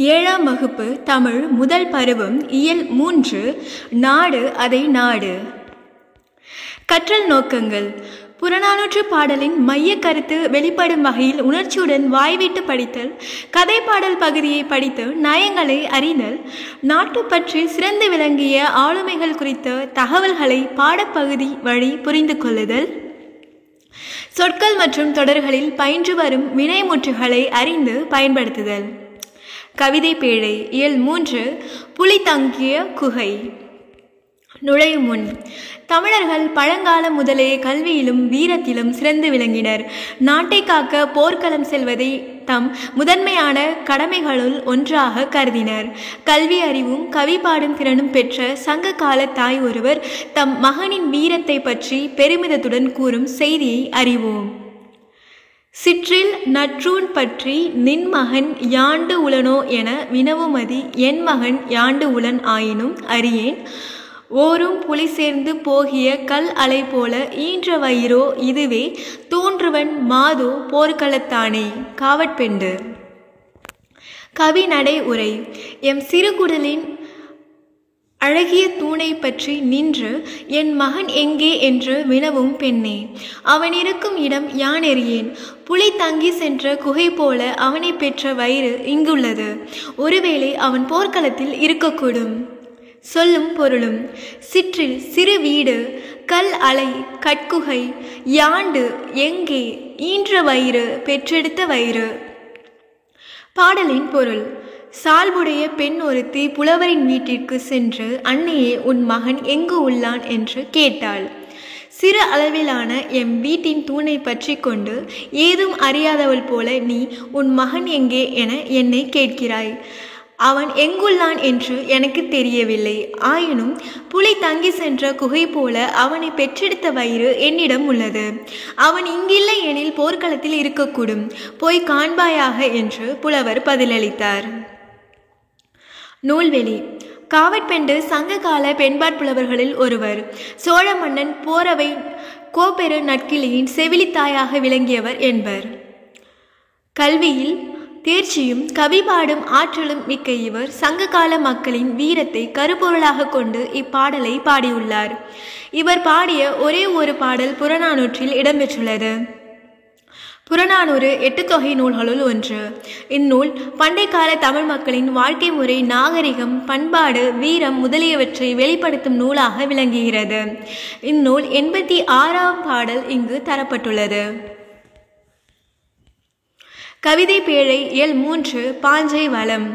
ஏழாம் வகுப்பு தமிழ் முதல் பருவம் இயல் 3 நாடு அதை நாடு. கற்றல் நோக்கங்கள். புறநானூற்று பாடலின் மைய கருத்து வெளிப்படும் வகையில் உணர்ச்சியுடன் வாய்விட்டு படித்தல், கதை பாடல் பகுதியை படித்து நயங்களை அறிதல், நாட்டு பற்றி சிறந்து விளங்கிய ஆளுமைகள் குறித்த தகவல்களை பாடப்பகுதி வழி புரிந்து கொள்ளுதல், சொற்கள் மற்றும் தொடர்களில் பயின்று வரும் வினைமுற்றுகளை அறிந்து பயன்படுத்துதல். கவிதை பேழை இயல் 3 புலி தங்கிய குகை. நுழையும் முன். தமிழர்கள் பழங்காலம் முதலே கல்வியிலும் வீரத்திலும் சிறந்து விளங்கினர். நாட்டை காக்க போர்க்களம் செல்வதை தம் முதன்மையான கடமைகளுள் ஒன்றாக கருதினர். கல்வி அறிவும் கவி பாடும் திறனும் பெற்ற சங்க கால தாய் ஒருவர் தம் மகனின் வீரத்தை பற்றி பெருமிதத்துடன் கூறும் செய்தியை அறிவோம். சிற்றில் நற்றூன் பற்றி நின் மகன் யாண்டு உளனோ என வினவுமதி என் மகன் யாண்டு உளன் ஆயினும் அறியேன், ஓரும் புலி சேர்ந்து போகிய கல் அலை போல ஈன்ற வயிறோ இதுவே தோன்றுவன் மாதோ போர்க்களத்தானே. காவற்பெண்டு. கவி நடை உரை. எம் சிறுகுடலின் அழகிய தூணை பற்றி நின்று என் மகன் எங்கே என்று வினவும் பெண்ணே, அவன் இருக்கும் இடம் யான் அறியேன். புலி தங்கி சென்ற குகை போல அவனை பெற்ற வயிறு இங்குள்ளது. ஒருவேளை அவன் போர்க்களத்தில் இருக்கக்கூடும். சொல்லும் பொருளும். சிற்றில் சிறு வீடு, கல் அலை, கட்குகை, யாண்டு எங்கே, ஈன்ற வயிறு, பெற்றெடுத்த வயிறு. பாடலின் பொருள். சால்புடைய பெண் ஒருத்தி புலவரின் வீட்டிற்கு சென்று, அன்னையே உன் மகன் எங்கு உள்ளான் என்று கேட்டாள். சிறு அளவிலான எம் வீட்டின் தூணை பற்றி கொண்டு ஏதும் அறியாதவள் போல நீ உன் மகன் எங்கே என என்னை கேட்கிறாய். அவன் எங்குள்ளான் என்று எனக்கு தெரியவில்லை. ஆயினும் புலி தங்கி சென்ற குகை போல அவனை பெற்றெடுத்த வயிறு என்னிடம் உள்ளது. அவன் இங்கில்லை எனில் போர்க்களத்தில் இருக்கக்கூடும். போய் காண்பாயாக என்று புலவர் பதிலளித்தார். நூல்வெளி. காவற்பெண்டு சங்ககால பெண்பாட் புலவர்களில் ஒருவர். சோழ மன்னன் போரவை கோப்பெரு நற்கிளியின் செவிலித்தாயாக விளங்கியவர் என்பர். கல்வியில் தேர்ச்சியும் கவி பாடும் ஆற்றலும் மிக்க இவர் சங்ககால மக்களின் வீரத்தை கருப்பொருளாக கொண்டு இப்பாடலை பாடியுள்ளார். இவர் பாடிய ஒரே ஒரு பாடல் புறநானூற்றில் இடம்பெற்றுள்ளது. புறநானூறு 8 தொகை நூல்களுள் ஒன்று. இந்நூல் பண்டை கால தமிழ் மக்களின் வாழ்க்கை முறை, நாகரிகம், பண்பாடு, வீரம் முதலியவற்றை வெளிப்படுத்தும் நூலாக விளங்குகிறது. இந்நூல் 86ஆம் பாடல் இங்கு தரப்பட்டுள்ளது. கவிதை பேழை இயல் 3 பாஞ்சை வளம்.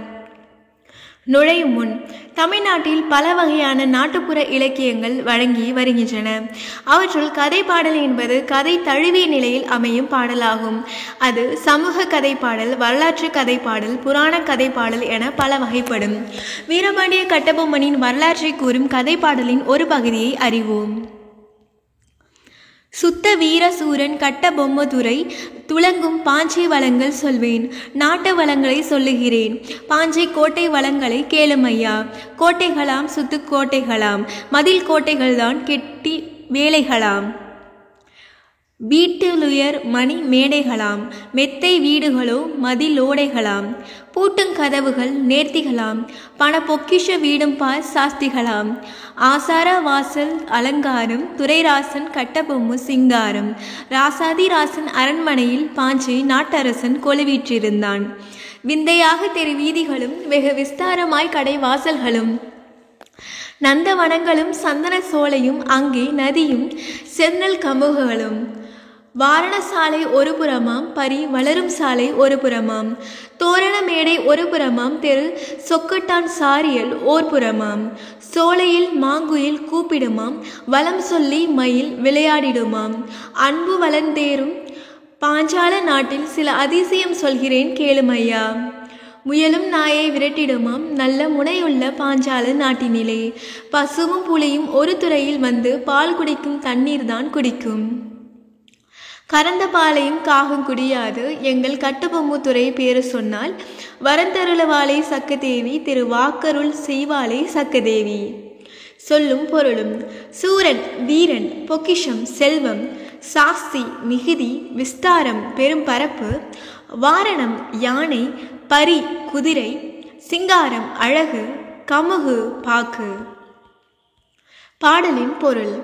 நுழையும் முன். தமிழ்நாட்டில் பல வகையான நாட்டுப்புற இலக்கியங்கள் வழங்கி வருகின்றன. அவற்றுள் கதை பாடல் என்பது கதை தழுவிய நிலையில் அமையும் பாடலாகும். அது சமூக கதை பாடல், வரலாற்று கதை பாடல், புராண கதை பாடல் என பல வகைப்படும். வீரபாண்டிய கட்டபொம்மனின் வரலாற்றை கூறும் கதை பாடலின் ஒரு பகுதியை அறிவோம். சுத்த வீர சூரன் கட்டபொம்மதுரை துளங்கும் பாஞ்சை வளங்கள் சொல்வேன். நாட்டு வளங்களை சொல்லுகிறேன். பாஞ்சை கோட்டை வளங்களை கேளுமையா. கோட்டைகளாம் சுத்து கோட்டைகளாம், மதில் கோட்டைகள்தான் கெட்டி வேலைகளாம், வீட்டிலுயர் மணி மேடைகளாம், மெத்தை வீடுகளோ மதிலோடைகளாம், பூட்டுங்கதவுகள் நேர்த்திகளாம், பண பொக்கிஷ வீடும் பால் சாஸ்திகளாம், ஆசார வாசல் அலங்காரம், துரைராசன் கட்டபொம்மு சிங்காரம், ராசாதிராசன் அரண்மனையில் பாஞ்சை நாட்டரசன் கொலுவீற்றிருந்தான். விந்தையாக தெரு வீதிகளும் வெகு விஸ்தாரமாய் கடை வாசல்களும், நந்தவனங்களும் சந்தன சோலையும், அங்கே நதியும் சென்னல் கமுகுகளும், வாரண சாலை ஒரு புறமாம், பரி வளரும் சாலை ஒரு புறமாம், தோரண மேடை ஒரு புறமாம், தெரு சொக்கட்டான் சாரியல் ஓர் புறமாம், சோலையில் மாங்குயில் கூப்பிடுமாம், வலம் சொல்லி மயில் விளையாடிடுமாம், அன்பு வளர்ந்தேறும் பாஞ்சால நாட்டில் சில அதிசயம் சொல்கிறேன் கேளுமையா. முயலும் நாயை விரட்டிடுமாம், நல்ல முனையுள்ள பாஞ்சால நாட்டினிலே, பசுவும் புலியும் ஒரு துறையில் வந்து பால் குடிக்கும் தண்ணீர் தான் குடிக்கும். கறந்த பாலையும் காகம் குடியாது, எங்கள் கட்டபொம்முத்துறை பேரு சொன்னால், வரந்தருளவாளை சக்கதேவி, திரு வாக்கருள் செய்வாளை சக்கதேவி. சொல்லும் பொருளும். சூரன் வீரன், பொக்கிஷம் செல்வம், சாஸ்தி மிகுதி, விஸ்தாரம் பெரும் பரப்பு, வாரணம் யானை, பரி குதிரை, சிங்காரம் அழகு, கமுகு பாக்கு. பாடலின் பொருள்: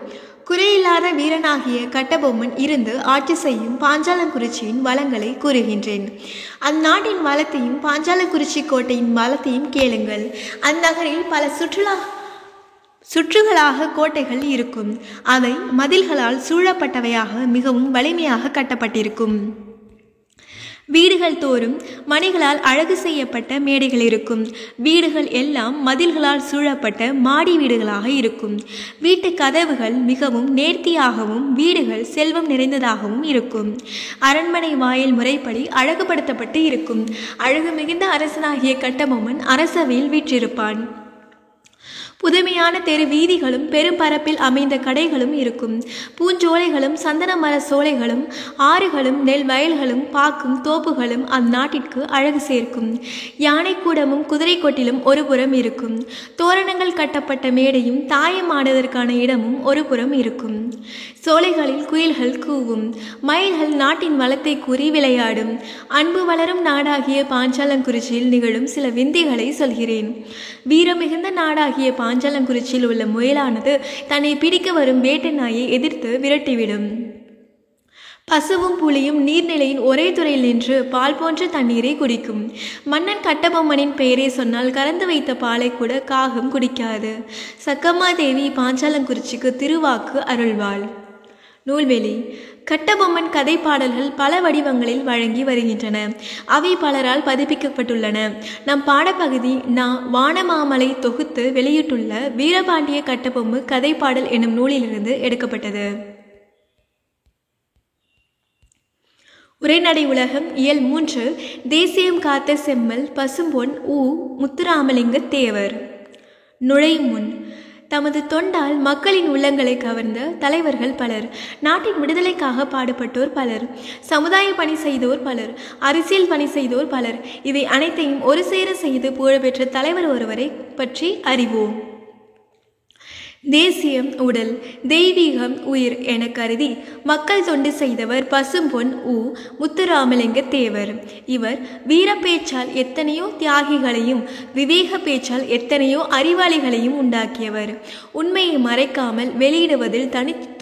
குறையில்லாத வீரனாகிய கட்டபொம்மன் இருந்து ஆட்சி செய்யும் பாஞ்சாலங்குறிச்சியின் வளங்களை கூறுகின்றேன். அந்நாட்டின் வளத்தையும் பாஞ்சாலங்குறிச்சி கோட்டையின் வளத்தையும் கேளுங்கள். அந்நகரில் பல சுற்றுகளாக கோட்டைகள் இருக்கும். அவை மதில்களால் சூழப்பட்டவையாக மிகவும் வலிமையாக கட்டப்பட்டிருக்கும். வீடுகள் தோறும் மணிகளால் அழகு செய்யப்பட்ட மேடைகள் இருக்கும். வீடுகள் எல்லாம் மதில்களால் சூழப்பட்ட மாடி வீடுகளாக இருக்கும். வீட்டு கதவுகள் மிகவும் நேர்த்தியாகவும் வீடுகள் செல்வம் நிறைந்ததாகவும் இருக்கும். அரண்மனை வாயில் முறைப்படி அழகுபடுத்தப்பட்டு இருக்கும். அழகு மிகுந்த அரசனாகிய கட்டபொம்மன் அரசவையில் வீற்றிருப்பான். புதுமையான தெரு வீதிகளும் பெரும் பரப்பில் அமைந்த கடைகளும் இருக்கும். பூஞ்சோலைகளும் சந்தன மர சோலைகளும் ஆறுகளும் நெல் வயல்களும் பாக்கும் தோப்புகளும் அந்நாட்டிற்கு அழகு சேர்க்கும். யானை கூடமும் குதிரை கொட்டிலும் ஒரு புறம் இருக்கும். தோரணங்கள் கட்டப்பட்ட மேடையும் தாயமாடுவதற்கான இடமும் ஒரு புறம் இருக்கும். சோலைகளில் குயில்கள் கூவும். மயில்கள் நாட்டின் வளத்தை கூறி விளையாடும். அன்பு வளரும் நாடாகிய பாஞ்சாலங்குறிச்சியில் நிகழும் சில விந்தைகளை சொல்கிறேன். வீரமிகுந்த நாடாகிய பாஞ்சாலங்குறிச்சியில் உள்ள முயலானது தன்னை பிடிக்க வரும் வேட்டை நாயை எதிர்த்து விரட்டிவிடும். பசுவும் புலியும் நீர்நிலையின் ஒரே துறையில் நின்று பால் போன்ற தண்ணீரை குடிக்கும். மன்னன் கட்டபொம்மனின் பெயரை சொன்னால் கறந்து வைத்த பாலை கூட காகம் குடிக்காது. சக்கம்மாதேவி பாஞ்சாலங்குறிச்சிக்கு திருவாக்கு அருள்வாள். நூல்வெளி: கட்டபொம்மன் கதை பாடல்கள் பல வடிவங்களில் வழங்கி வருகின்றன. அவை பலரால் பதிப்பிக்கப்பட்டுள்ளன. நம் பாடப்பகுதி வானமாமலை தொகுத்து வெளியிட்டுள்ள வீரபாண்டிய கட்டபொம்மு கதை பாடல் என்னும் நூலிலிருந்து எடுக்கப்பட்டது. உரைநடை உலகம் இயல் 3 தேசியம் காத்த செம்மல் பசும்பொன் உ. முத்துராமலிங்க தேவர். நுழையும் முன்: தமது தொண்டால் மக்களின் உள்ளங்களை கவர்ந்த தலைவர்கள் பலர். நாட்டின் விடுதலைக்காக பாடுபட்டோர் பலர். சமுதாய பணி செய்தோர் பலர். அரசியல் பணி செய்தோர் பலர். இவை அனைத்தையும் ஒரு சேர செய்து புகழ்பெற்ற தலைவர் ஒருவரை பற்றி அறிவோம். தேசியம் உடல், தெய்வீகம் உயிர் என கருதி மக்கள் தொண்டு செய்தவர் பசும்பொன் உ. முத்துராமலிங்க தேவர். இவர் வீரப்பேச்சால் எத்தனையோ தியாகிகளையும் விவேக பேச்சால் எத்தனையோ அறிவாளிகளையும் உண்டாக்கியவர். உண்மையை மறைக்காமல் வெளியிடுவதில்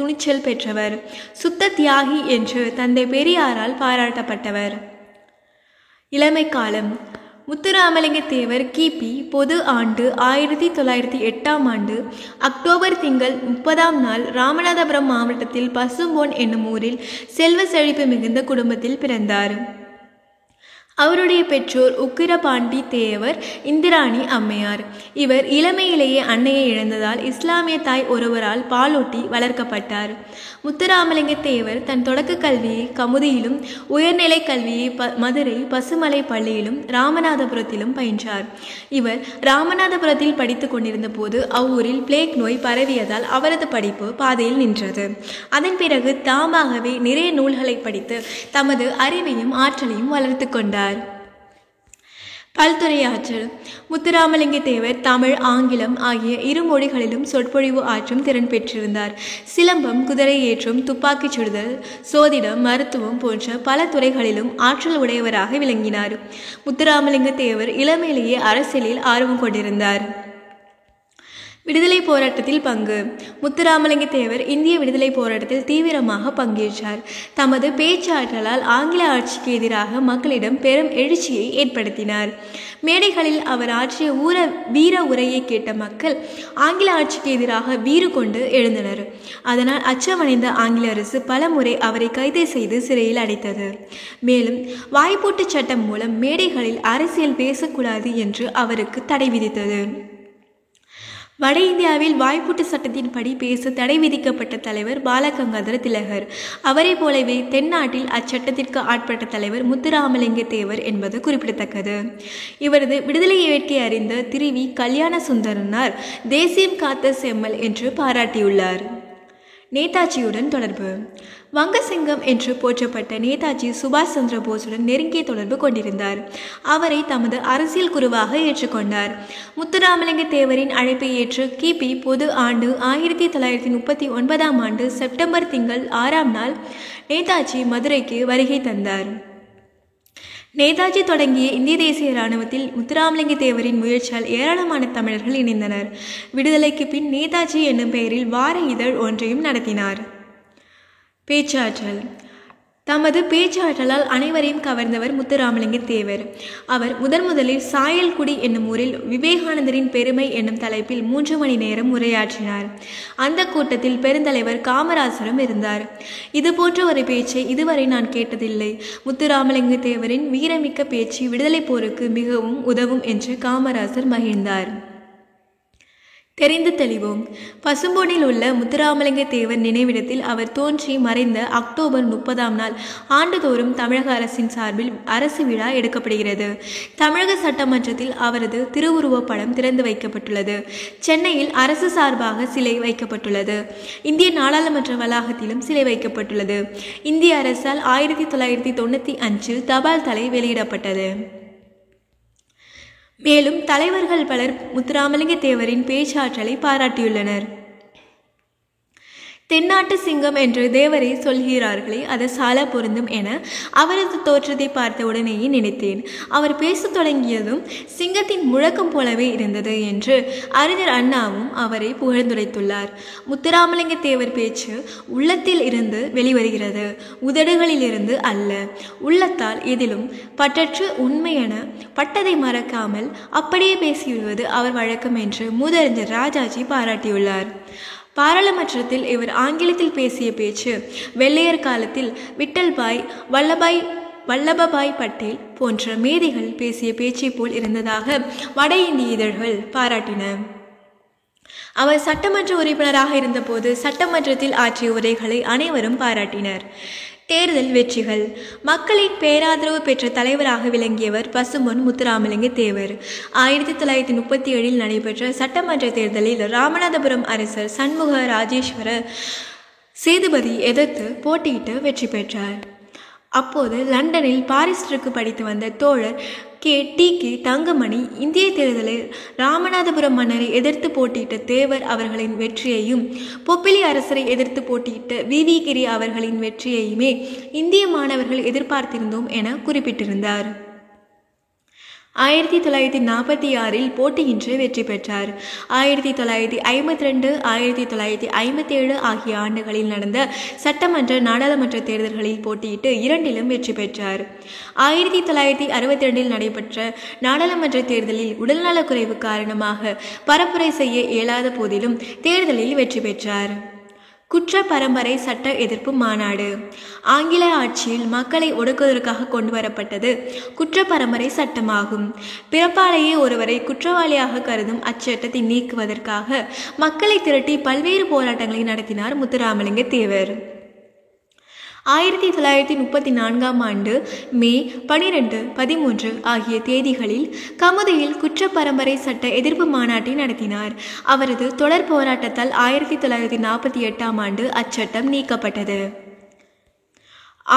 துணிச்சல் பெற்றவர். சுத்த தியாகி என்று தந்தை பெரியாரால் பாராட்டப்பட்டவர். இளமை காலம்: முத்துராமலிங்க தேவர் கிபி பொது ஆண்டு 1908 அக்டோபர் திங்கள் 30 ராமநாதபுரம் மாவட்டத்தில் பசும்பொன் என்னும் ஊரில் செல்வ செழிப்பு மிகுந்த குடும்பத்தில் பிறந்தார். அவருடைய பெற்றோர் உக்கிரபாண்டி தேவர், இந்திராணி அம்மையார். இவர் இளமையிலேயே அன்னையை இழந்ததால் இஸ்லாமிய தாய் ஒருவரால் பாலூட்டி வளர்க்கப்பட்டார். முத்துராமலிங்க தேவர் தன் தொடக்க கல்வியை கமுதியிலும் உயர்நிலை கல்வியை மதுரை பசுமலை பள்ளியிலும் ராமநாதபுரத்திலும் பயின்றார். இவர் ராமநாதபுரத்தில் படித்து கொண்டிருந்த போது அவ்வூரில் பிளேக் நோய் பரவியதால் அவரது படிப்பு பாதையில் நின்றது. அதன் பிறகு தாமாகவே நிறைய நூல்களை படித்து தமது அறிவையும் ஆற்றலையும் வளர்த்து கொண்டார். பல்துறையாற்றல்: முத்துராமலிங்க தேவர் தமிழ், ஆங்கிலம் ஆகிய இரு மொழிகளிலும் சொற்பொழிவு ஆற்றும் திறன் பெற்றிருந்தார். சிலம்பம், குதிரை ஏற்றம், துப்பாக்கிச் சுடுதல், சோதிடம், மருத்துவம் போன்ற பல துறைகளிலும் ஆற்றல் உடையவராக விளங்கினார். முத்துராமலிங்க தேவர் இளமையிலேயே அரசியலில் ஆர்வம் கொண்டிருந்தார். விடுதலை போராட்டத்தில் பங்கு: முத்துராமலிங்க தேவர் இந்திய விடுதலை போராட்டத்தில் தீவிரமாக பங்கேற்றார். தமது பேச்சாற்றலால் ஆங்கில ஆட்சிக்கு எதிராக மக்களிடம் பெரும் எழுச்சியை ஏற்படுத்தினார். மேடைகளில் அவர் ஆற்றிய வீர உரையை கேட்ட மக்கள் ஆங்கில ஆட்சிக்கு எதிராக வீறு கொண்டு எழுந்தனர். அதனால் அச்சமடைந்த ஆங்கில அரசு பல முறை அவரை கைது செய்து சிறையில் அடைத்தது. மேலும் வாய்ப்பூட்டு சட்டம் மூலம் மேடைகளில் அரசியல் பேசக்கூடாது என்று அவருக்கு தடை விதித்தது. வட இந்தியாவில் வாய்ப்பூட்டு சட்டத்தின்படி பேச தடை விதிக்கப்பட்ட தலைவர் பாலகங்காதர திலகர். அவரை போலவே தென்னாட்டில் அச்சட்டத்திற்கு ஆட்பட்ட தலைவர் முத்துராமலிங்க தேவர் என்பது குறிப்பிடத்தக்கது. இவரது விடுதலை வேட்கை அறிந்த திருவி கல்யாண சுந்தரனார் தேசியம் காத்த செம்மல் என்று பாராட்டியுள்ளார். நேதாஜியுடன் தொடர்பு: வங்கசிங்கம் என்று போற்றப்பட்ட நேதாஜி சுபாஷ் சந்திர போஸுடன் நெருங்கிய தொடர்பு கொண்டிருந்தார். அவரை தமது அரசியல் குருவாக ஏற்றுக்கொண்டார். முத்துராமலிங்க தேவரின் அழைப்பை ஏற்று கிபி பொது ஆண்டு 1939 செப்டம்பர் திங்கள் 6 நேதாஜி மதுரைக்கு வருகை தந்தார். நேதாஜி தொடங்கிய இந்திய தேசிய இராணுவத்தில் முத்துராமலிங்க தேவரின் முயற்சியால் ஏராளமான தமிழர்கள் இணைந்தனர். விடுதலைக்கு பின் நேதாஜி என்னும் பெயரில் வார இதழ் ஒன்றையும் நடத்தினார். பேச்சாற்றல். தமது பேச்சாற்றலால் அனைவரையும் கவர்ந்தவர் முத்துராமலிங்க தேவர். அவர் முதலில் சாயல்குடி என்னும் ஊரில் விவேகானந்தரின் பெருமை என்னும் தலைப்பில் 3 மணி நேரம் உரையாற்றினார். அந்த கூட்டத்தில் பெருந்தலைவர் காமராசரும் இருந்தார். இதுபோன்ற ஒரு பேச்சை இதுவரை நான் கேட்டதில்லை. முத்துராமலிங்க தேவரின் வீரமிக்க பேச்சு விடுதலை போருக்கு மிகவும் உதவும் என்று காமராசர் மகிழ்ந்தார். தெரிந்து தெளிவோம். பசும்பொனில் உள்ள முத்துராமலிங்க தேவர் நினைவிடத்தில் அவர் தோன்றி மறைந்த அக்டோபர் 30ஆம் நாள் ஆண்டுதோறும் தமிழக அரசின் சார்பில் அரசு விழா எடுக்கப்படுகிறது. தமிழக சட்டமன்றத்தில் அவரது திருவுருவப் படம் திறந்து வைக்கப்பட்டுள்ளது. சென்னையில் அரசு சார்பாக சிலை வைக்கப்பட்டுள்ளது. இந்திய நாடாளுமன்ற வளாகத்திலும் சிலை வைக்கப்பட்டுள்ளது. இந்திய அரசால் 1995 தபால் தலை வெளியிடப்பட்டது. மேலும் தலைவர்கள் பலர் முத்துராமலிங்க தேவரின் பேச்சாற்றலை பாராட்டியுள்ளனர். தென்னாட்டு சிங்கம் என்று தேவரை சொல்கிறார்களே, அது சால பொருந்தும் என அவரது தோற்றத்தை பார்த்த உடனேயே நினைத்தேன். அவர் பேசத் தொடங்கியதும் சிங்கத்தின் முழக்கம் போலவே இருந்தது என்று அறிஞர் அண்ணாவும் அவரை புகழ்ந்துரைத்துள்ளார். முத்துராமலிங்க தேவர் பேச்சு உள்ளத்தில் இருந்து வெளிவருகிறது, உதடுகளில் இருந்து அல்ல. உள்ளத்தால் எதிலும் பற்றற்று உண்மையென பட்டதை மறக்காமல் அப்படியே பேசிவிடுவது அவர் வழக்கம் என்று மூதறிஞர் ராஜாஜி பாராட்டியுள்ளார். பாராளுமன்றத்தில் இவர் ஆங்கிலத்தில் பேசிய பேச்சு வெள்ளையர் காலத்தில் விட்டல்பாய், வல்லபாய் பட்டேல் போன்ற மேதைகள் பேசிய பேச்சை போல் இருந்ததாக வட இந்திய இதழ்கள் பாராட்டின. அவர் சட்டமன்ற உறுப்பினராக இருந்தபோது சட்டமன்றத்தில் ஆற்றிய உரைகளை அனைவரும் பாராட்டினர். தேர்தல் வெற்றிகள். மக்களின் பேராதரவு பெற்ற தலைவராக விளங்கியவர் பசும்பொன் முத்துராமலிங்க தேவர். 1937 நடைபெற்ற சட்டமன்ற தேர்தலில் ராமநாதபுரம் அரசர் சண்முக ராஜேஸ்வர சேதுபதி எதிர்த்து போட்டியிட்டு வெற்றி பெற்றார். அப்போது லண்டனில் பாரிஸ்டருக்கு படித்து வந்த தோழர் கே தங்கமணி இந்திய தேர்தலில் ராமநாதபுரம் மன்னரை எதிர்த்து போட்டியிட்ட தேவர் அவர்களின் வெற்றியையும் பொப்பிலி அரசரை எதிர்த்து போட்டியிட்ட வி கிரி அவர்களின் வெற்றியையுமே இந்திய மாணவர்கள் எதிர்பார்த்திருந்தோம் என குறிப்பிட்டிருந்தார். 1946 போட்டியின்றி வெற்றி பெற்றார். 1952, 1957 ஆகிய ஆண்டுகளில் நடந்த சட்டமன்ற நாடாளுமன்ற தேர்தல்களில் போட்டியிட்டு 2லும் வெற்றி பெற்றார். 1962 நடைபெற்ற நாடாளுமன்ற தேர்தலில் உடல்நலக்குறைவு காரணமாக பரப்புரை செய்ய இயலாத போதிலும் தேர்தலில் வெற்றி பெற்றார். குற்ற பரம்பரை சட்ட எதிர்ப்பு மாநாடு. ஆங்கில ஆட்சியில் மக்களை ஒடுக்குவதற்காக கொண்டு வரப்பட்டது குற்ற பரம்பரை சட்டமாகும். பிறப்பாலேயே ஒருவரை குற்றவாளியாக கருதும் அச்சட்டத்தை நீக்குவதற்காக மக்களை திரட்டி பல்வேறு போராட்டங்களை நடத்தினார் முத்துராமலிங்க தேவர். 1934ஆம் ஆண்டு மே 12, 13 ஆகிய தேதிகளில் கமுதியில் குற்ற பரம்பரை சட்ட எதிர்ப்பு மாநாட்டை நடத்தினார். அவரது தொடர் போராட்டத்தால் 1948ஆம் ஆண்டு அச்சட்டம் நீக்கப்பட்டது.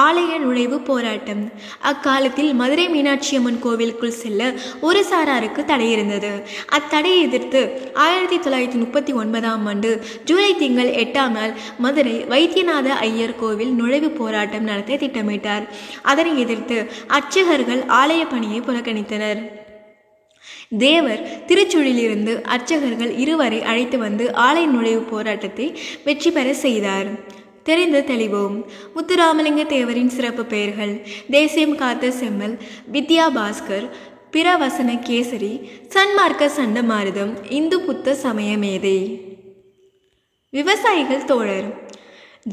ஆலய நுழைவு போராட்டம். அக்காலத்தில் மதுரை மீனாட்சி அம்மன் கோவிலுக்குள் செல்ல ஒரு சாராருக்கு தடை இருந்தது. அத்தடையை எதிர்த்து 1939ஆம் ஆண்டு ஜூலை திங்கள் 8ஆம் நாள் மதுரை வைத்தியநாத ஐயர் கோவில் நுழைவு போராட்டம் நடத்த திட்டமிட்டார். அதனை எதிர்த்து அர்ச்சகர்கள் ஆலய பணியை புறக்கணித்தனர். தேவர் திருச்சுழிலிருந்து அர்ச்சகர்கள் 2 வரை அழைத்து வந்து ஆலய நுழைவு போராட்டத்தை வெற்றி பெற செய்தார். தெரிந்து தெளிவோம். முத்துராமலிங்க தேவரின் சிறப்பு பெயர்கள்: தேசியம் காத்த செம்மல், வித்யா பாஸ்கர், பிரவசன கேசரி, சன்மார்க்க சண்டமாருதம், இந்து புத்த சமய மேதை. விவசாயிகள் தோழர்.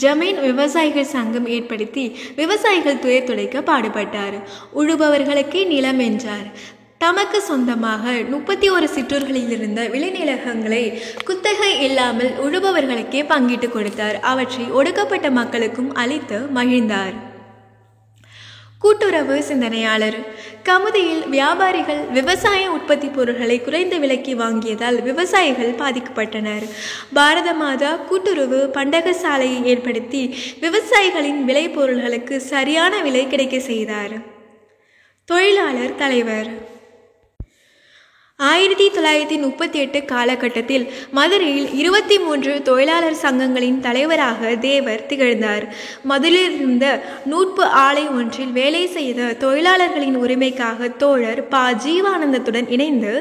ஜமீன் விவசாயிகள் சங்கம் ஏற்படுத்தி விவசாயிகள் துயர் துடைக்க பாடுபட்டார். உழுபவர்களுக்கே நிலம் என்றார். தமக்கு சொந்தமாக 31 சிற்றூர்களில் இருந்த விளைநிலங்களை குத்தகை இல்லாமல் உழுபவர்களுக்கே பங்கிட்டு கொடுத்தார். அவற்றை ஒடுக்கப்பட்ட மக்களுக்கும் அளித்து மகிழ்ந்தார். கூட்டுறவு சிந்தனையாளர். கமுதியில் வியாபாரிகள் விவசாய உற்பத்தி பொருட்களை குறைந்த விலைக்கு வாங்கியதால் விவசாயிகள் பாதிக்கப்பட்டனர். பாரத மாதா கூட்டுறவு பண்டக சாலையை ஏற்படுத்தி விவசாயிகளின் விளை பொருள்களுக்கு சரியான விலை கிடைக்க செய்தார். தொழிலாளர் தலைவர். 1938 காலகட்டத்தில் மதுரையில் 23 தொழிலாளர் சங்கங்களின் தலைவராக தேவர் திகழ்ந்தார். மதுரையில் இருந்த நூற்பு ஆலை ஒன்றில் வேலை செய்த தொழிலாளர்களின் உரிமைக்காக தோழர் ப. ஜீவானந்தத்துடன் இணைந்து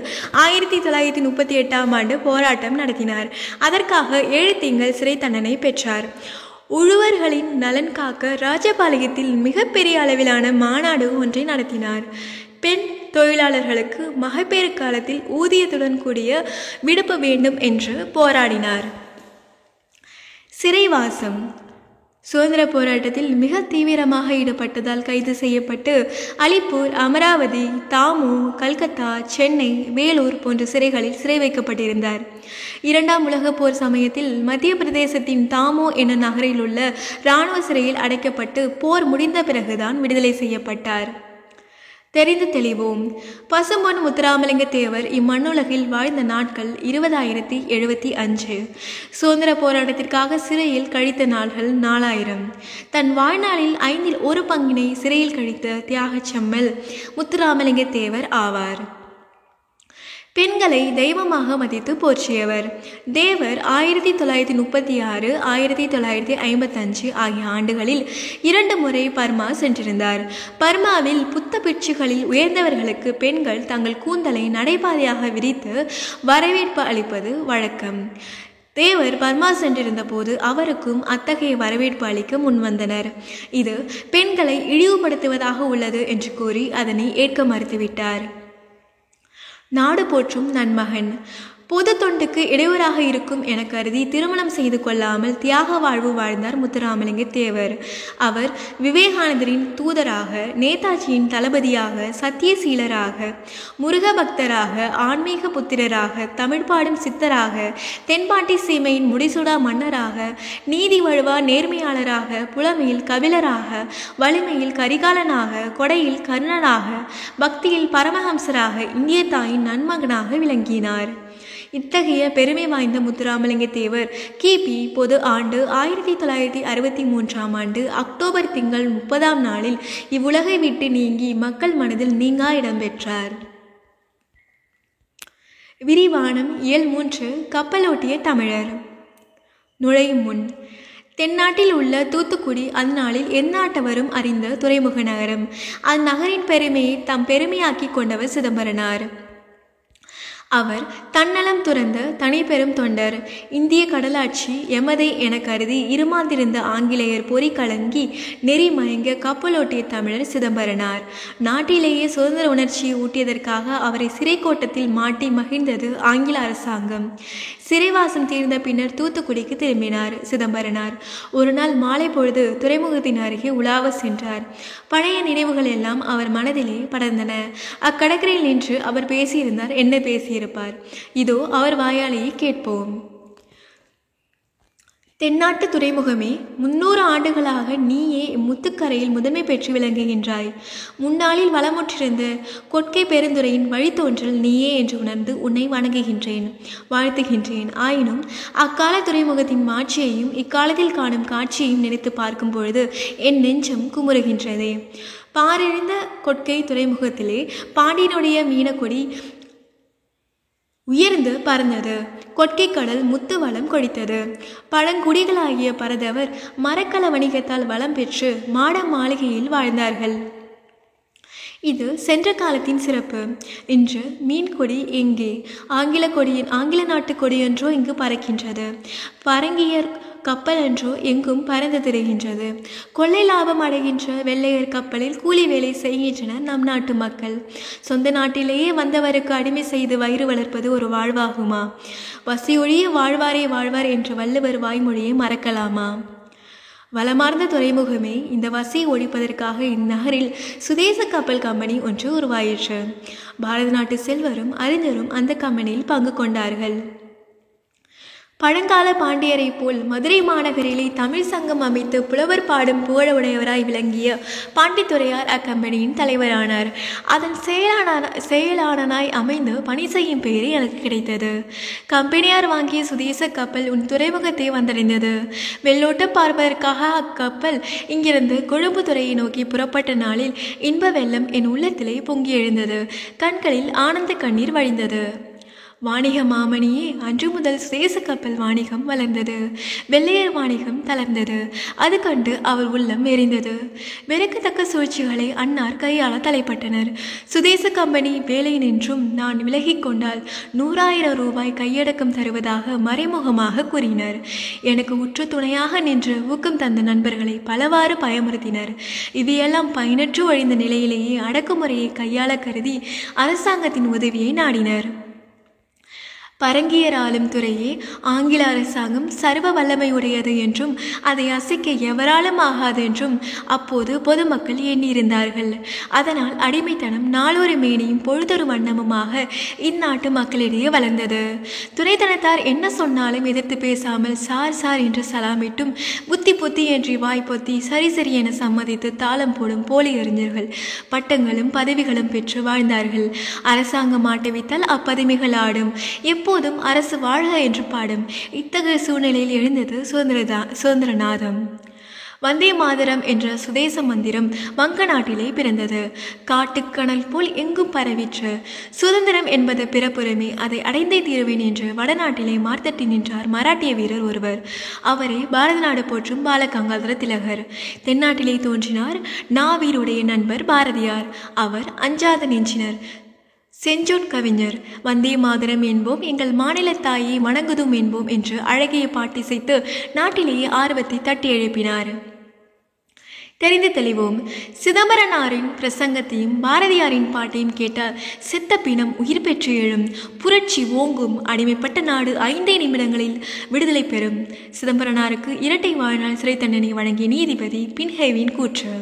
1938ஆம் ஆண்டு போராட்டம் நடத்தினார். அதற்காக 7 திங்கள் சிறை தண்டனை பெற்றார். உழுவர்களின் நலன் காக்க ராஜபாளையத்தில் மிகப்பெரிய அளவிலான மாநாடு ஒன்றை நடத்தினார். பெண் தொழிலாளர்களுக்கு மகப்பேறு காலத்தில் ஊதியத்துடன் கூடிய விடுப்பு வேண்டும் என்று போராடினார். சிறைவாசம். சுதந்திர போராட்டத்தில் மிக தீவிரமாக ஈடுபட்டதால் கைது செய்யப்பட்டு அலிப்பூர், அமராவதி, தாமு, கல்கத்தா, சென்னை, வேலூர் போன்ற சிறைகளில் சிறை வைக்கப்பட்டிருந்தார். 2ஆம் உலகப் போர் சமயத்தில் மத்திய பிரதேசத்தின் தாமோ என்ற நகரில் உள்ள இராணுவ சிறையில் அடைக்கப்பட்டு போர் முடிந்த பிறகுதான் விடுதலை செய்யப்பட்டார். தெரிந்து தெளிவோம். பசும்பொன் முத்துராமலிங்க தேவர் இம்மண்ணுலகில் வாழ்ந்த நாட்கள் 20,075. சுதந்திர போராட்டத்திற்காக சிறையில் கழித்த நாள்கள் 4000. தன் வாழ்நாளில் 1/5 பங்கினை சிறையில் கழித்த தியாகச் செம்மல் முத்துராமலிங்க தேவர் ஆவார். பெண்களை தெய்வமாக மதித்து போற்றியவர். தேவர் 1936, 1955 ஆகிய ஆண்டுகளில் 2 முறை பர்மா சென்றிருந்தார். பர்மாவில் புத்த பிட்சுகளில் உயர்ந்தவர்களுக்கு பெண்கள் தங்கள் கூந்தலை நடைபாதையாக விரித்து வரவேற்பு அளிப்பது வழக்கம். தேவர் பர்மா சென்றிருந்த போது அவருக்கும் அத்தகைய வரவேற்பு அளிக்க முன்வந்தனர். இது பெண்களை இழிவுபடுத்துவதாக உள்ளது என்று கூறி அதனை ஏற்க மறுத்துவிட்டார். நாடு போற்றும் நன்மகன். பொது தொண்டுக்கு இடையூறாக இருக்கும் என கருதி திருமணம் செய்து கொள்ளாமல் தியாக வாழ்வு வாழ்ந்தார் முத்துராமலிங்க தேவர். அவர் விவேகானந்தரின் தூதராக, நேதாஜியின் தளபதியாக, சத்தியசீலராக, முருக பக்தராக, ஆன்மீக புத்திரராக, தமிழ் பாடும் சித்தராக, தென்பாண்டி சீமையின் முடிசூடா மன்னராக, நீதி வழுவா நேர்மையாளராக, புலமையில் கபிலராக, வலிமையில் கரிகாலனாக, கொடையில் கர்ணனாக, பக்தியில் பரமஹம்சராக, இந்திய தாயின் நன்மகனாக விளங்கினார். இத்தகைய பெருமை வாய்ந்த முத்துராமலிங்க தேவர் கிபி பொது ஆண்டு 1963ஆம் ஆண்டு அக்டோபர் திங்கள் 30ஆம் நாளில் இவ்வுலகை விட்டு நீங்கி மக்கள் மனதில் நீங்கா இடம்பெற்றார். விரிவானம். இயல் 3. கப்பலோட்டிய தமிழர். நுழையும் முன். தென்னாட்டில் உள்ள தூத்துக்குடி அந்நாளில் எந்நாட்டவரும் அறிந்த துறைமுக நகரம். அந்நகரின் பெருமையை தம் பெருமையாக்கி கொண்டவர் சிதம்பரனார். அவர் தன்னலம் துறந்த தனி பெரும் தொண்டர். இந்திய கடலாட்சி எமதை என கருதி இருமாந்திருந்த ஆங்கிலேயர் பொறி கலங்கி நெறி மயங்க கப்பலோட்டிய தமிழர் சிதம்பரனார். நாட்டிலேயே சுதந்திர உணர்ச்சியை ஊட்டியதற்காக அவரை சிறை கோட்டத்தில் மாட்டி மகிழ்ந்தது ஆங்கில அரசாங்கம். சிறைவாசம் தீர்ந்த பின்னர் தூத்துக்குடிக்கு திரும்பினார் சிதம்பரனார். ஒரு நாள் மாலை பொழுது துறைமுகத்தின் அருகே உலாவ சென்றார். பழைய நினைவுகள் எல்லாம் அவர் மனதிலே படர்ந்தன. அக்கடற்கரையில் நின்று அவர் பேசியிருந்தார். என்ன பேசியிருப்பார்? இதோ அவர் வாயாலேயே கேட்போம். தென்னாட்டு துறைமுகமே, 300 ஆண்டுகளாக நீயே முத்துக்கரையில் முதன்மை பெற்று விளங்குகின்றாய். முன்னாளில் வளமுற்றிருந்த கொட்கை பெருந்துறையின் வழித்தோன்றல் நீயே என்று உணர்ந்து உன்னை வணங்குகின்றேன், வாழ்த்துகின்றேன். ஆயினும் அக்கால துறைமுகத்தின் மாட்சியையும் இக்காலத்தில் காணும் காட்சியையும் நினைத்து பார்க்கும் பொழுது என் நெஞ்சம் குமுறுகின்றதே. பாரிழந்த கொட்கை துறைமுகத்திலே பாண்டியனுடைய மீனக்கொடி உயர்ந்து பறந்தது. கொட்கை கடல் முத்து வளம் கொடித்தது. பழங்குடிகளாகிய பரதவர் மரக்கல வணிகத்தால் வளம் பெற்று மாட மாளிகையில் வாழ்ந்தார்கள். இது சென்ற காலத்தின் சிறப்பு. இன்று மீன்கொடி எங்கே? ஆங்கில நாட்டு கொடியொன்றோ இங்கு பறக்கின்றது. பரங்கியர் கப்பல் என்றோ எங்கும் பறந்து திரிகின்றது. கொள்ளை லாபம் அடைகின்ற வெள்ளையர் கப்பலில் கூலி வேலை செய்கின்றனர் நம் நாட்டு மக்கள். சொந்த நாட்டிலேயே வந்தவருக்கு அடிமை செய்து வயிறு வளர்ப்பது ஒரு வாழ்வாகுமா? வசியொழிய வாழ்வாரே வாழ்வார் என்ற வள்ளுவர் வாய்மொழியை மறக்கலாமா? வளமார்ந்த துறைமுகமே, இந்த வசியை ஒழிப்பதற்காக இந்நகரில் சுதேச கப்பல் கம்பெனி ஒன்று உருவாயிற்று. பாரத நாட்டு செல்வரும் அறிஞரும் அந்த கம்பெனியில் பங்கு கொண்டார்கள். பழங்கால பாண்டியரை போல் மதுரை மாநகரிலே தமிழ் சங்கம் அமைத்து புலவர் பாடும் புகழ உடையவராய் விளங்கிய பாண்டித்துரையார் அக்கம்பெனியின் தலைவரானார். அதன் செயலாளனாய் அமைந்து பணி செய்யும் பெயரே எனக்கு கிடைத்தது. கம்பெனியார் வாங்கிய சுதேச கப்பல் உன் துறைமுகத்தை வந்தடைந்தது. வெள்ளோட்டம் பார்ப்பதற்காக அக்கப்பல் இங்கிருந்து கொழும்பு துறையை நோக்கி புறப்பட்ட நாளில் இன்ப வெள்ளம் என் உள்ளத்திலே பொங்கி எழுந்தது. கண்களில் ஆனந்த கண்ணீர் வழிந்தது. வாணிக மாமணியே, அன்று முதல் சுதேச கப்பல் வாணிகம் வளர்ந்தது. வெள்ளையர் வாணிகம் தளர்ந்தது. அது கண்டு அவர் உள்ளம் எரிந்தது. வெறுக்கத்தக்க சூழ்ச்சிகளை அன்னார் கையாள தலைப்பட்டனர். சுதேச கம்பெனி வேலை நின்றும் நான் விலகிக் கொண்டால் 100,000 ரூபாய் கையடக்கம் தருவதாக மறைமுகமாக கூறினர். எனக்கு உற்ற துணையாக நின்று ஊக்கம் தந்த நண்பர்களை பலவாறு பயமுறுத்தினர். இவையெல்லாம் பயனற்று ஒழிந்த நிலையிலேயே அடக்குமுறையை கையாள கருதி அரசாங்கத்தின் உதவியை நாடினர். பரங்கியர் ஆளும் துறையே ஆங்கில அரசாங்கம் சர்வ வல்லமை உடையது என்றும் அதை அசைக்க எவராலும் ஆகாது என்றும் அப்போது பொதுமக்கள் எண்ணியிருந்தார்கள். அதனால் அடிமைத்தனம் நாளொரு மேனியும் பொழுதொரு வண்ணமுமாக இந்நாட்டு மக்களிடையே வளர்ந்தது. துணைத்தனத்தார் என்ன சொன்னாலும் எதிர்த்து பேசாமல் சார் சார் என்று சலாமிட்டும் புத்தி புத்தி என்று வாய்ப்பொத்தி சரி சரி என சம்மதித்து தாளம் போடும் போலி அறிஞர்கள் பட்டங்களும் பதவிகளும் பெற்று வாழ்ந்தார்கள். அரசாங்கம் ஆட்டவித்தால் அப்பதவிகள் ஆடும். எப்போதும் அரசு வாழ்க என்று பாடும். இத்தகைய சூழ்நிலையில் எழுந்தது சுதந்திரநாதம். வந்தே மாதரம் என்ற சுதேச மந்திரம் வங்க நாட்டிலே பிறந்தது. காட்டுக்கணல் போல் எங்கும் பரவிற்று. சுதந்திரம் என்பது பிறப்புரிமை, அதை அடைந்தே தீருவேன் என்று வடநாட்டிலே மார்த்தட்டி நின்றார் மராட்டிய வீரர் ஒருவர். அவரே பாரத நாடு போற்றும் பாலகங்காதர திலகர். தென்னாட்டிலே தோன்றினார் நாவீருடைய நண்பர் பாரதியார். அவர் அஞ்சாத நெஞ்சினர், செஞ்சோன் கவிஞர். வந்தே மாதரம் என்போம், எங்கள் மாநில தாயை வணங்குதும் என்போம் என்று அழகிய பாட்டிசைத்து நாட்டிலேயே ஆர்வத்தை தட்டி எழுப்பினார். தெரிந்து தெளிவோம். சிதம்பரனாரின் பிரசங்கத்தையும் பாரதியாரின் பாட்டையும் கேட்டால் செத்த பிணம் உயிர் பெற்று எழும். புரட்சி ஓங்கும். அடிமைப்பட்ட நாடு 5 நிமிடங்களில் விடுதலை பெறும். சிதம்பரனாருக்கு 2 வாழ்நாள் சிறை தண்டனை வழங்கிய நீதிபதி பின்ஹேவின் கூற்று.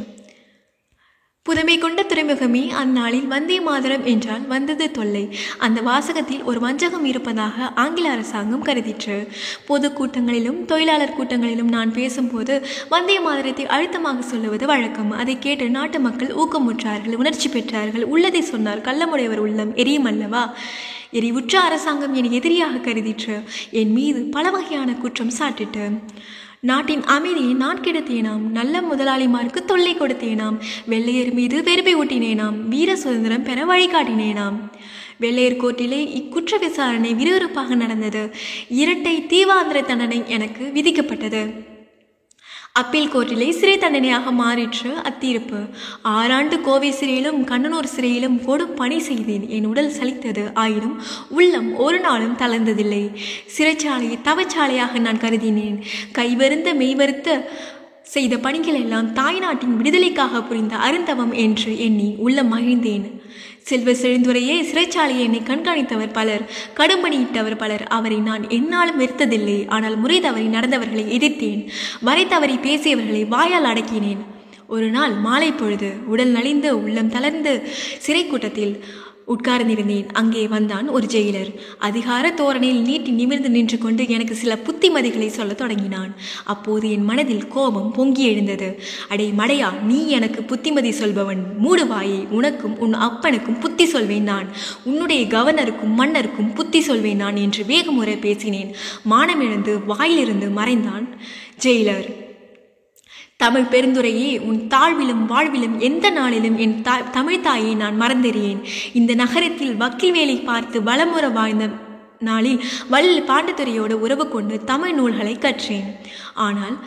புதுமை கொண்ட துறைமுகமே, அந்நாளில் வந்தே மாதரம் என்றால் வந்தது தொல்லை. அந்த வாசகத்தில் ஒரு வஞ்சகம் இருப்பதாக ஆங்கில அரசாங்கம் கருதிற்று. பொது கூட்டங்களிலும் தொழிலாளர் கூட்டங்களிலும் நான் பேசும்போது வந்தே மாதரத்தை அழுத்தமாக சொல்லுவது வழக்கம். அதை கேட்டு நாட்டு மக்கள் ஊக்கமுற்றார்கள், உணர்ச்சி பெற்றார்கள். உள்ளதை சொன்னார் கள்ளமுடையவர் உள்ளம் எரியும் அல்லவா? எரிவுற்ற அரசாங்கம் என் எதிரியாக கருதிற்று. என் மீது பல வகையான குற்றம் சாட்டிட்டு. நாட்டின் அமைதியை நான் கெடுத்தேனாம். நல்ல முதலாளிமாருக்கு தொல்லை கொடுத்தேனாம். வெள்ளையர் மீது வெறுப்பை ஊட்டினேனாம். வீர சுதந்திரம் பெற வழிகாட்டினேனாம். வெள்ளையர் கோர்ட்டிலே இக்குற்ற விசாரணை விறுவிறுப்பாக நடந்தது. 2 தீவாந்திர தண்டனை எனக்கு விதிக்கப்பட்டது. அப்பீல் கோர்ட்டிலே சிறை தண்டனையாக மாறிற்று அத்தீர்ப்பு. 6 ஆண்டு கோவை சிறையிலும் கண்ணனூர் சிறையிலும் கொடும் பணி செய்தேன். என் உடல் சலித்தது. ஆயினும் உள்ளம் ஒரு நாளும் தளர்ந்ததில்லை. சிறைச்சாலையை தவச்சாலையாக நான் கருதினேன். கைவருந்த மெய்வருத்த செய்த பணிகள் எல்லாம் தாய்நாட்டின் விடுதலைக்காக புரிந்த அருந்தவம் என்று எண்ணி உள்ளம் மகிழ்ந்தேன். செல்வ செழுந்துரையே, சிறைச்சாலையை என்னை கண்காணித்தவர் பலர், கடும்பணியிட்டவர் பலர். அவரை நான் எந்நாளும் வெறுத்ததில்லை. ஆனால் முறை தவறி நடந்தவர்களை எதிர்த்தேன். வரை தவறி பேசியவர்களை வாயால் அடக்கினேன். ஒரு நாள் மாலை பொழுது உடல் நலிந்து உள்ளம் தளர்ந்து சிறை கூட்டத்தில் உட்கார்ந்திருந்தேன். அங்கே வந்தான் ஒரு ஜெயிலர். அதிகார தோரணையில் நீட்டி நிமிர்ந்து நின்று கொண்டு எனக்கு சில புத்திமதிகளை சொல்ல தொடங்கினான். அப்போது என் மனதில் கோபம் பொங்கி எழுந்தது. அடே மடையா, நீ எனக்கு புத்திமதி சொல்பவன்? மூடுவாயை, உனக்கும் உன் அப்பனுக்கும் புத்தி சொல்வேன் நான். உன்னுடைய கவர்னருக்கும் மன்னருக்கும் புத்தி சொல்வேன் நான் என்று வேகமுறை பேசினேன். மானமிழந்து வாயிலிருந்து மறைந்தான் ஜெயிலர். தமிழ் பெருந்துரையே, உன் தாழ்விலும் வாழ்விலும் எந்த நாளிலும் என் தமிழ் தாயை நான் மறந்தறியேன். இந்த நகரத்தில் வக்கீல் வேலை பார்த்து வளமுற வாழ்ந்த நாளில் பாண்டித்துரையோடு உறவு கொண்டு தமிழ் நூல்களை கற்றேன். ஆனால்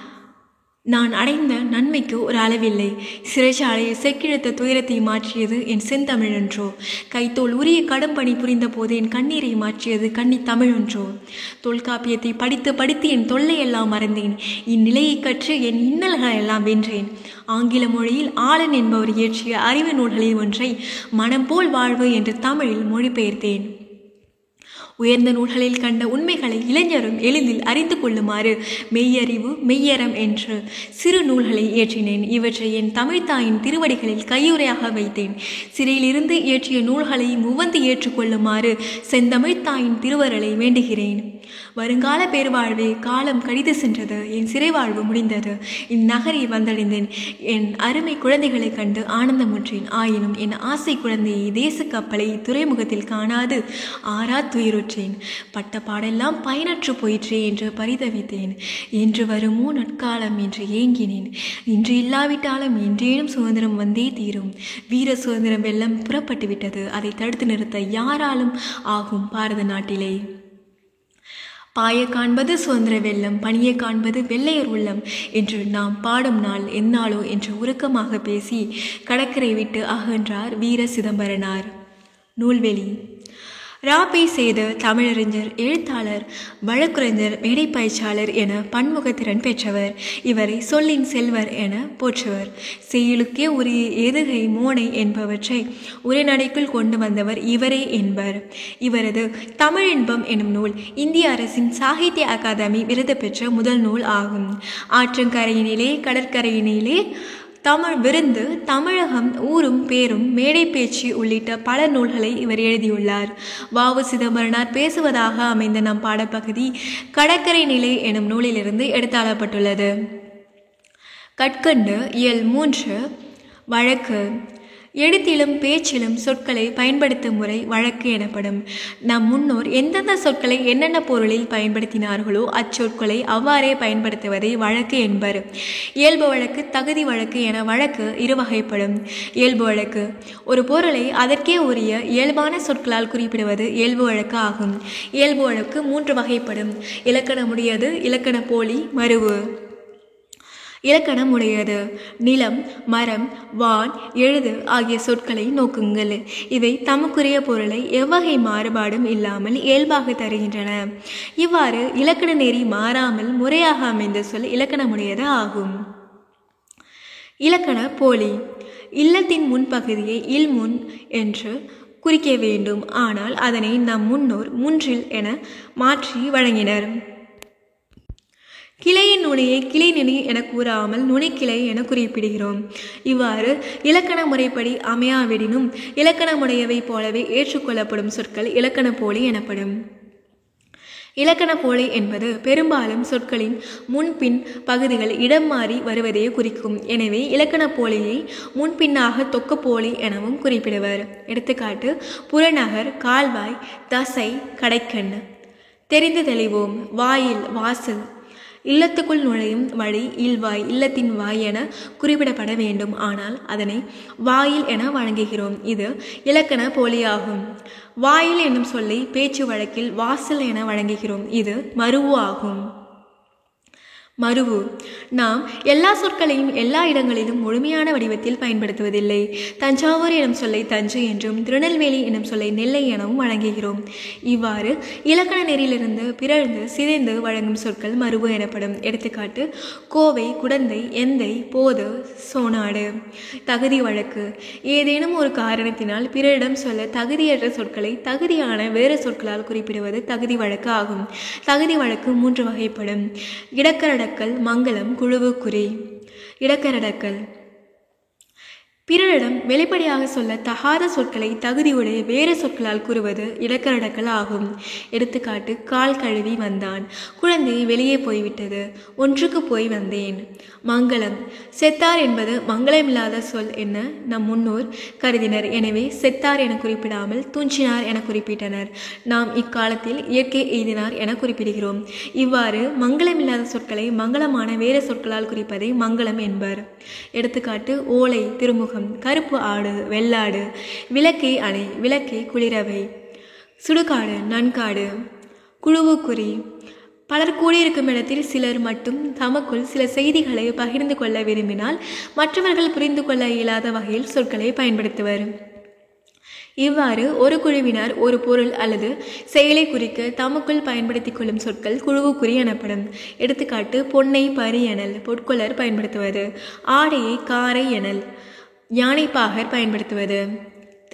நான் அடைந்த நன்மைக்கு ஒரு அளவில்லை. சிறைச்சாலையை செக்கிழத்த துயரத்தை மாற்றியது என் செந்தமிழன்றோ? கைத்தோல் உரிய கடும் பணி புரிந்த போது என் கண்ணீரை மாற்றியது கன்னி தமிழொன்றோ? தொல்காப்பியத்தை படித்து படித்து என் தொல்லையெல்லாம் மறந்தேன். இந்நிலையை கற்று என் இன்னல்களை எல்லாம் வென்றேன். ஆங்கில மொழியில் ஆலன் என்பவர் இயற்றிய அறிவு நூல்களில் ஒன்றை மனம் போல் வாழ்வு என்று தமிழில் மொழிபெயர்த்தேன். உயர்ந்த நூல்களில் கண்ட உண்மைகளை இளைஞரும் எளிதில் அறிந்து கொள்ளுமாறு மெய்யறிவு மெய்யறம் என்று சிறு நூல்களை இயற்றினேன். இவற்றை என் தமிழ்த்தாயின் திருவடிகளில் கையுறையாக வைத்தேன். சிறையிலிருந்து இயற்றிய நூல்களை முவந்து ஏற்றுக்கொள்ளுமாறு செந்தமிழ்த்தாயின் திருவருளை வேண்டுகிறேன். வருங்கால பேர்வாழ்வே காலம் கடிது சென்றது. என் சிறை வாழ்வு முடிந்தது. இந்நகரை வந்தடைந்தேன். என் அருமை குழந்தைகளை கண்டு ஆனந்தமுற்றேன். ஆயினும் என் ஆசை குழந்தையை தேச கப்பலை துறைமுகத்தில் காணாது ஆறா துயருற்றேன். பட்ட பாடெல்லாம் பயனற்று போயிற்றே என்று பரிதவித்தேன். என்று வருமோ நற்காலம் என்று ஏங்கினேன். இன்று இல்லாவிட்டாலும் என்றேனும் சுதந்திரம் வந்தே தீரும். வீர சுதந்திரம் வெள்ளம் புறப்பட்டு விட்டது. அதை தடுத்து நிறுத்த யாராலும் ஆகும் பாரத நாட்டிலே. பாய காண்பது சுதந்திர வெள்ளம், பணியை காண்பது வெள்ளையர் உள்ளம் என்று நாம் பாடும் நாள் எந்நாளோ என்று உருக்கமாக பேசி கடற்கரை விட்டு அகன்றார் வீர சிதம்பரனார். நூல்வெளி. ராபை செய்த தமிழறிஞர், எழுத்தாளர், வழக்குரைஞர், மேடை பயிற்சியாளர் என பன்முகத்திறன் பெற்றவர். இவரை சொல்லின் செல்வர் என போற்றுவர். செய்யுளுக்கே உரிய எதுகை மோனை என்பவற்றை உரைநடைக்குள் கொண்டு வந்தவர் இவரே என்பர். இவரது தமிழின்பம் எனும் நூல் இந்திய அரசின் சாகித்ய அகாதமி விருது பெற்ற முதல் நூல் ஆகும். ஆற்றங்கரையினிலே கடற்கரையினிலே தமிழ் விருந்து, தமிழகம், ஊரும் பேரும், மேடை பேச்சு உள்ளிட்ட பல நூல்களை இவர் எழுதியுள்ளார். வ.உ. சிதம்பரனார் பேசுவதாக அமைந்த நம் பாடப்பகுதி கடற்கரை நிலை எனும் நூலிலிருந்து எடுத்தாளப்பட்டுள்ளது. கற்கண்டு இயல் 3 வழக்கு. எழுத்திலும் பேச்சிலும் சொற்களை பயன்படுத்தும் முறை வழக்கு எனப்படும். நம் முன்னோர் எந்தெந்த சொற்களை என்னென்ன பொருளில் பயன்படுத்தினார்களோ அச்சொற்களை அவ்வாறே பயன்படுத்துவதை வழக்கு என்பர். இயல்பு வழக்கு, தகுதி வழக்கு என வழக்கு இருவகைப்படும். இயல்பு வழக்கு ஒரு பொருளை அதற்கே உரிய இயல்பான சொற்களால் குறிப்பிடுவது இயல்பு வழக்கு ஆகும். இயல்பு வழக்கு 3 வகைப்படும். இலக்கணமுடையது, இலக்கண போலி, மருவு. இலக்கணம் உடையது. நிலம், மரம், வான், எழுது ஆகிய சொற்களை நோக்குங்கள். இவை தமக்குரிய பொருளை எவ்வகை மாறுபாடும் இல்லாமல் இயல்பாக தருகின்றன. இவ்வாறு இலக்கண நெறி மாறாமல் முறையாக அமைந்த சொல் இலக்கணமுடையது ஆகும். இலக்கண போலி. இல்லத்தின் முன்பகுதியை இல்முன் என்று குறிக்க வேண்டும். ஆனால் அதனை நம் முன்னோர் முன்றில் என மாற்றி வழங்கினர். கிளையின் நுனியை கிளை நுனி என கூறாமல் நுனிக்கிளை என குறிப்பிடுகிறோம். இவ்வாறு இலக்கண முறைப்படி அமையாவிடினும் இலக்கணமுடையவை போலவே ஏற்றுக்கொள்ளப்படும் சொற்கள் இலக்கண போலி எனப்படும். இலக்கண போலி என்பது பெரும்பாலும் சொற்களின் முன்பின் பகுதிகள் இடம் மாறி வருவதையே குறிக்கும். எனவே இலக்கண போலியை முன்பின்னாக தொக்க போலி எனவும் குறிப்பிடுவர். எடுத்துக்காட்டு: புறநகர், கால்வாய், தசை, கடைக்கண். தெரிந்து தெளிவோம். வாயில், வாசல். இல்லத்துக்குள் நுழையும் வழி இல்வாய், இல்லத்தின் வாய் என குறிப்பிடப்பட வேண்டும். ஆனால் அதனை வாயில் என வழங்குகிறோம். இது இலக்கண போலியாகும். வாயில் என்னும் சொல்லை பேச்சு வழக்கில் வாசல் என வழங்குகிறோம். இது மருவு ஆகும். மருவு. நாம் எல்லா சொற்களையும் எல்லா இடங்களிலும் முழுமையான வடிவத்தில் பயன்படுத்துவதில்லை. தஞ்சாவூர் எனும் சொல்லை தஞ்சை என்றும், திருநெல்வேலி எனும் சொல்லை நெல்லை எனவும் வழங்குகிறோம். இவ்வாறு இலக்கண நெறியிலிருந்து பிறழ்ந்து சிதைந்து வழங்கும் சொற்கள் மருவு எனப்படும். எடுத்துக்காட்டு: கோவை, குடந்தை, எந்தை, போது, சோனாடு. தகுதி வழக்கு. ஏதேனும் ஒரு காரணத்தினால் பிறரிடம் சொல்ல தகுதியற்ற சொற்களை தகுதியான வேறு சொற்களால் குறிப்பிடுவது தகுதி வழக்கு ஆகும். தகுதி வழக்கு 3 வகைப்படும். இடக்கரடக்கல், மங்களம், குழுவு குறி. இடக்கரடக்கல் பிறரிடம் வெளிப்படையாக சொல்ல தகாத சொற்களை தகுதியுடைய வேறு சொற்களால் கூறுவது இடக்கரடக்கல் ஆகும். எடுத்துக்காட்டு: கால் கழுவி வந்தான், குழந்தை வெளியே போய்விட்டது, ஒன்றுக்கு போய் வந்தேன். மங்களம். செத்தார் என்பது மங்களமில்லாத சொல் என நம் முன்னோர் கருதினர். எனவே செத்தார் என குறிப்பிடாமல் துஞ்சினார் என குறிப்பிட்டனர். நாம் இக்காலத்தில் இயற்கை எய்தினார் என குறிப்பிடுகிறோம். இவ்வாறு மங்களமில்லாத சொற்களை மங்களமான வேறு சொற்களால் குறிப்பதை மங்களம் என்பர். எடுத்துக்காட்டு: ஓலை, திருமுகம், கருப்பு ஆடு, வெள்ளாடு. விளக்கை அணை, விளக்கை குளிரவை. சுடுகாடு, நன்காடு. குழுவு குறி. பலர் கூடியிருக்கும் இடத்தில் சிலர் மட்டும் தமக்குள் சில செய்திகளை பகிர்ந்து கொள்ள விரும்பினால் மற்றவர்கள் புரிந்து கொள்ள இயலாத வகையில் சொற்களை பயன்படுத்துவர். இவ்வாறு ஒரு குழுவினர் ஒரு பொருள் அல்லது செயலை குறிக்க தமக்குள் பயன்படுத்திக் கொள்ளும் சொற்கள் குழுவுக்குறி எனப்படும். எடுத்துக்காட்டு: பொன்னை பரி எனல், பொற்கொள்ளர் பயன்படுத்துவது. ஆடையை காரை எனல், யானைப்பாகர் பயன்படுத்துவது.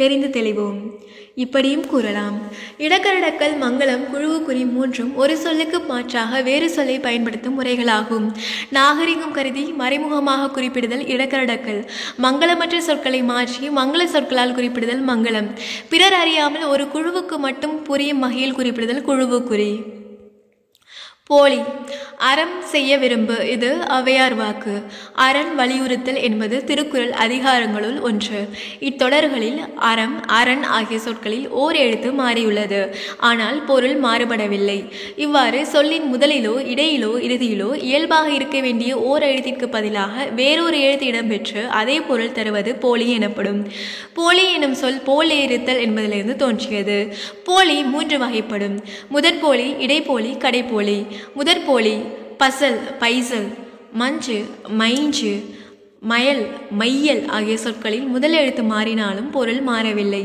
தெரிந்து தெளிவோம். இப்படியும் கூறலாம். இடக்கரடக்கல், மங்களம், குழுவுக்குறி மூன்றும் ஒரு சொல்லுக்கு மாற்றாக வேறு சொல்லை பயன்படுத்தும் முறைகளாகும். நாகரிகம் கருதி மறைமுகமாக குறிப்பிடுதல் இடக்கரடக்கல். மங்களமற்ற சொற்களை மாற்றி மங்கள சொற்களால் குறிப்பிடுதல் மங்களம். பிறர் அறியாமல் ஒரு குழுவுக்கு மட்டும் புரியும் வகையில் குறிப்பிடுதல் குழுவுக்குறி. போலி. அறம் செய்ய விரும்பு. இது ஔவையார் வாக்கு. அரண் வலியுறுத்தல் என்பது திருக்குறள் அதிகாரங்களுள் ஒன்று. இத்தொடர்களில் அறம், அரண் ஆகிய சொற்களில் ஓர் எழுத்து மாறியுள்ளது. ஆனால் பொருள் மாறுபடவில்லை. இவ்வாறு சொல்லின் முதலிலோ இடையிலோ இறுதியிலோ இயல்பாக இருக்க வேண்டிய ஓர் எழுத்திற்கு பதிலாக வேறொரு எழுத்து இடம்பெற்று அதே பொருள் தருவது போலி எனப்படும். போலி எனும் சொல் போலேறுத்தல் என்பதிலிருந்து தோன்றியது. போலி மூன்று வகைப்படும். முதற்போலி, இடைப்போலி, கடைப்போலி. முதற்போலி பசல், பைசல், மஞ்சு, மைஞ்சு, மயல், மையல் ஆகிய சொற்களில் முதல் எழுத்து மாறினாலும் பொருள் மாறவில்லை.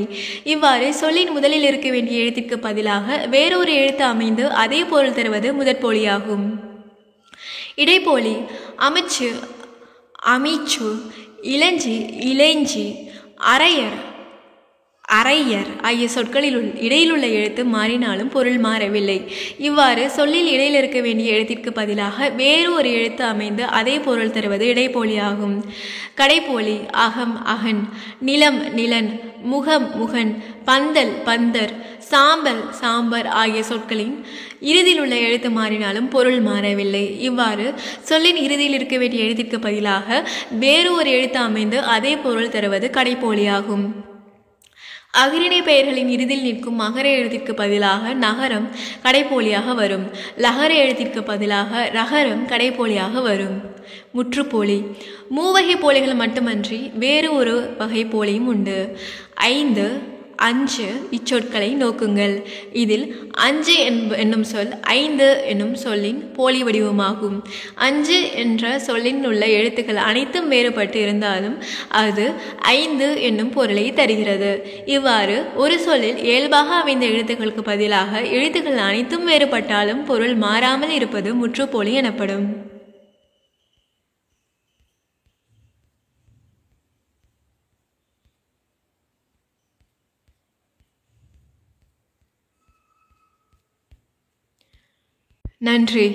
இவ்வாறு சொல்லின் முதலில் இருக்க வேண்டிய எழுத்திற்கு பதிலாக வேறொரு எழுத்து அமைந்து அதே பொருள் தருவது முதற்போலியாகும். இடைப்போலி அமைச்சு, அமைச்சு, இளஞ்சி, இளைஞ்சி, அரையர், அரையர் ஆகிய சொற்களில் இடையிலுள்ள எழுத்து மாறினாலும் பொருள் மாறவில்லை. இவ்வாறு சொல்லில் இடையில் இருக்க வேண்டிய எழுத்திற்கு பதிலாக வேறு ஒரு எழுத்து அமைந்து அதே பொருள் தருவது இடைப்போலியாகும். கடைப்போலி அகம், அகன், நிலம், நிலன், முகம், முகன், பந்தல், பந்தர், சாம்பல், சாம்பர் ஆகிய சொற்களின் இறுதியில் உள்ள எழுத்து மாறினாலும் பொருள் மாறவில்லை. இவ்வாறு சொல்லின் இறுதியில் இருக்க வேண்டிய எழுத்திற்கு பதிலாக வேறு ஒரு எழுத்து அமைந்து அதே பொருள் தருவது கடைப்போலியாகும். அகிரிணை பெயர்களின் இறுதியில் நிற்கும் மகர எழுத்திற்கு பதிலாக நகரம் கடைப்போலியாக வரும். லகர எழுத்திற்கு பதிலாக ரகரம் கடைப்போலியாக வரும். முற்றுப்போலி. மூவகை போலிகள் மட்டுமன்றி வேறு ஒரு வகை போலியும் உண்டு. 5, 5 இச்சொற்களை நோக்குங்கள். இதில் 5 என்னும் சொல் 5 என்னும் சொல்லின் போலி வடிவமாகும். 5 என்ற சொல்லின் உள்ள எழுத்துக்கள் அனைத்தும் வேறுபட்டு இருந்தாலும் அது 5 என்னும் பொருளை தருகிறது. இவ்வாறு ஒரு சொல்லில் இயல்பாக அமைந்த எழுத்துக்களுக்கு பதிலாக எழுத்துக்கள் அனைத்தும் வேறுபட்டாலும் பொருள் மாறாமல் இருப்பது முற்றுப்போலி எனப்படும். நன்றி.